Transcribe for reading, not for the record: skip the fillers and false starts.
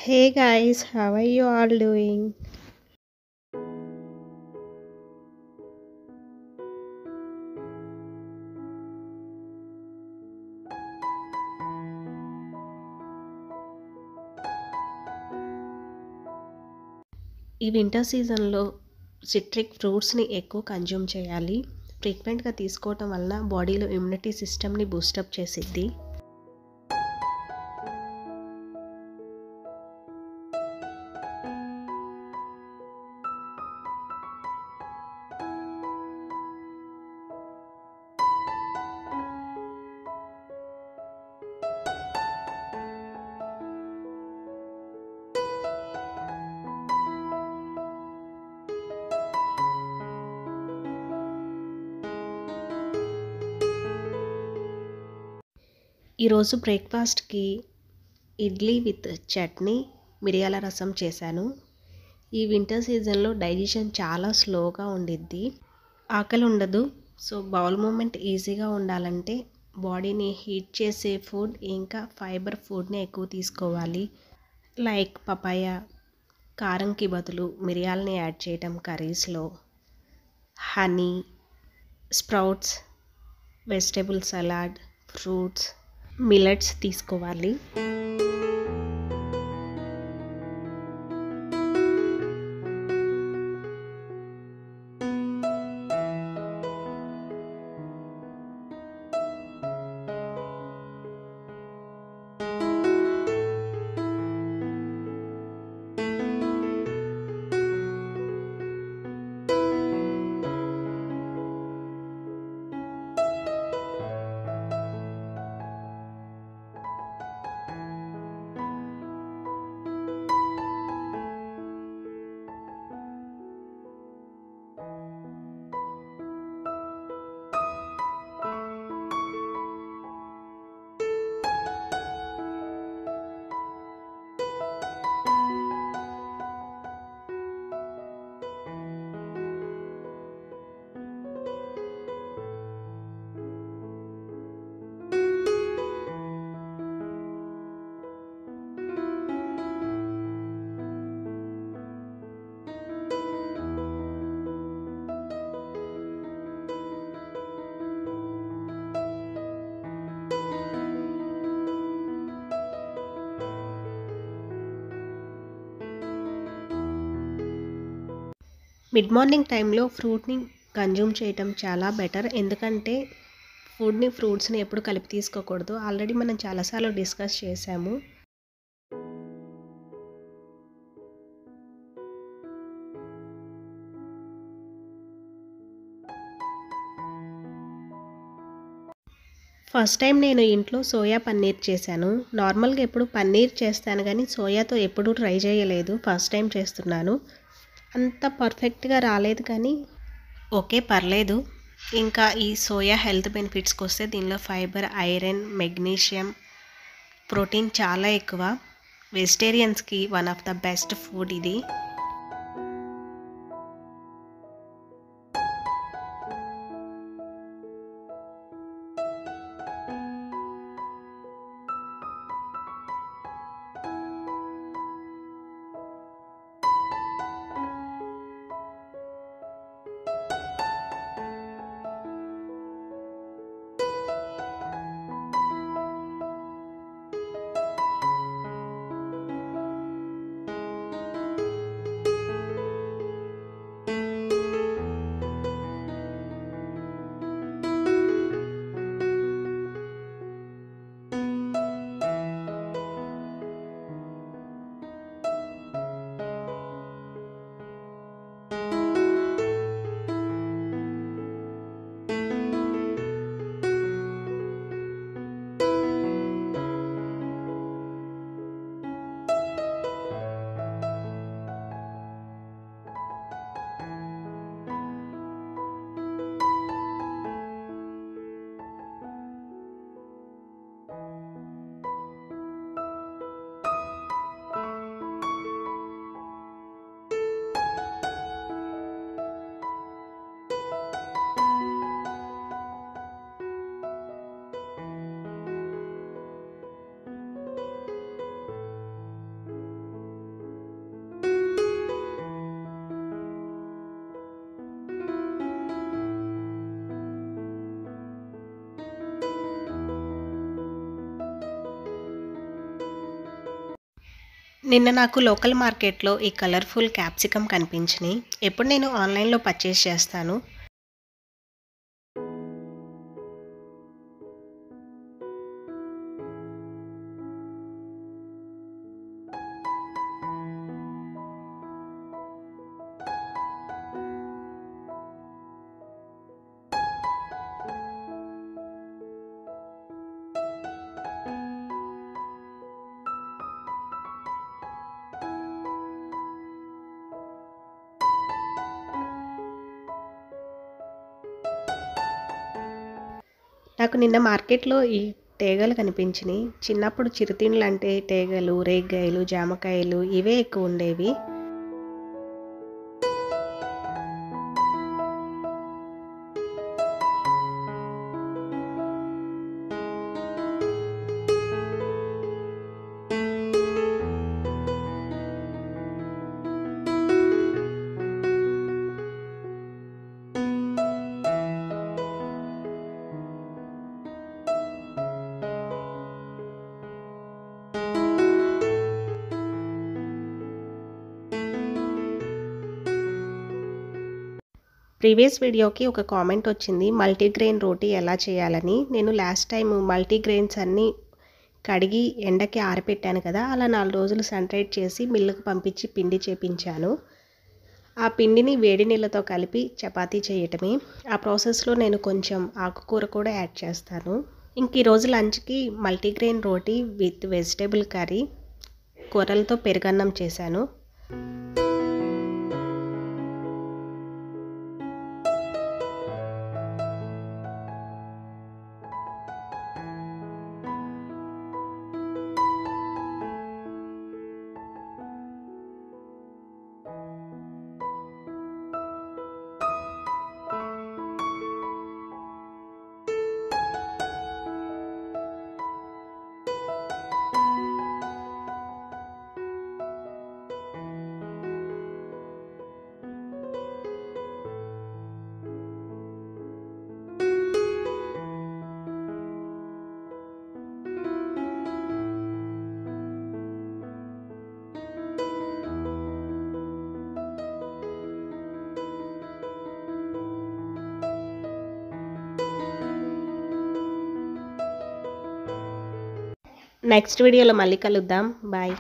Hey guys, how are you all doing? ఈ winter సీజన్లో citric ఫ్రూట్స్ని ఎక్కువ కన్జ్యూమ్ చేయాలి. ఫ్రీక్వెంట్గా తీసుకోవటం వలన బాడీలో ఇమ్యూనిటీ సిస్టమ్ని బూస్టప్ చేసిద్ది. ఈరోజు బ్రేక్ఫాస్ట్కి ఇడ్లీ విత్ చట్నీ, మిరియాల రసం చేశాను. ఈ వింటర్ సీజన్లో డైజెషన్ చాలా స్లోగా ఉండిద్ది, ఆకలి ఉండదు. సో బౌల్ మూమెంట్ ఈజీగా ఉండాలంటే బాడీని హీట్ చేసే ఫుడ్ ఇంకా ఫైబర్ ఫుడ్ని ఎక్కువ తీసుకోవాలి. లైక్ పపాయ, కారంకి బదులు మిరియాలని యాడ్ చేయటం కర్రీస్లో, honey, sprouts, vegetable salad, fruits, millets తీసుకోవాలి. మిడ్ మార్నింగ్ టైంలో ఫ్రూట్ని కన్జ్యూమ్ చేయటం చాలా బెటర్. ఎందుకంటే ఫ్రూట్స్ని ఎప్పుడు కలిపి తీసుకోకూడదు. ఆల్రెడీ మనం చాలాసార్లు డిస్కస్ చేసాము. ఫస్ట్ టైం నేను ఇంట్లో సోయా పన్నీర్ చేశాను. నార్మల్గా ఎప్పుడు పన్నీర్ చేస్తాను కానీ సోయాతో ఎప్పుడూ ట్రై చేయలేదు. ఫస్ట్ టైం చేస్తున్నాను. అంత పర్ఫెక్ట్గా రాలేదు కానీ ఓకే, పర్లేదు. ఇంకా ఈ సోయా హెల్త్ బెనిఫిట్స్కి వస్తే దీనిలో ఫైబర్, ఐరన్, మెగ్నీషియం, ప్రోటీన్ చాలా ఎక్కువ. వెజిటేరియన్స్కి one of the best food ఇది. నిన్న నాకు లోకల్ మార్కెట్‌లో ఈ కలర్‌ఫుల్ క్యాప్సికమ్ కనిపించినియి. ఎప్పుడు నేను ఆన్‌లైన్‌లో పర్చేస్ చేస్తాను. నాకు నిన్న మార్కెట్‌లో ఈ తీగలు కనిపించినియి. చిన్నప్పుడు చిరుతిండ్లంటే తీగలు, రేగ్గాయలు, జామకాయలు ఇవే ఎక్కువుండేవి. ప్రీవియస్ వీడియోకి ఒక కామెంట్ వచ్చింది మల్టీగ్రెయిన్ రోటీ ఎలా చేయాలని. నేను లాస్ట్ టైం మల్టీగ్రెయిన్స్ అన్నీ కడిగి ఎండకి ఆరపెట్టాను కదా, అలా 4 రోజులు సన్‌రైట్ చేసి మిల్లుకి పంపించి పిండి చేపించాను. ఆ పిండిని వేడి నీళ్ళతో కలిపి చపాతీ చేయటమే. ఆ ప్రాసెస్‌లో నేను కొంచెం ఆకుకూర కూడా యాడ్ చేస్తాను. ఇంక ఈరోజు లంచ్‌కి multigrain roti with vegetable curry, కూరలతో పెరుగన్నం చేశాను. నెక్స్ట్ వీడియోలో మళ్ళీ కలుద్దాం. బాయ్.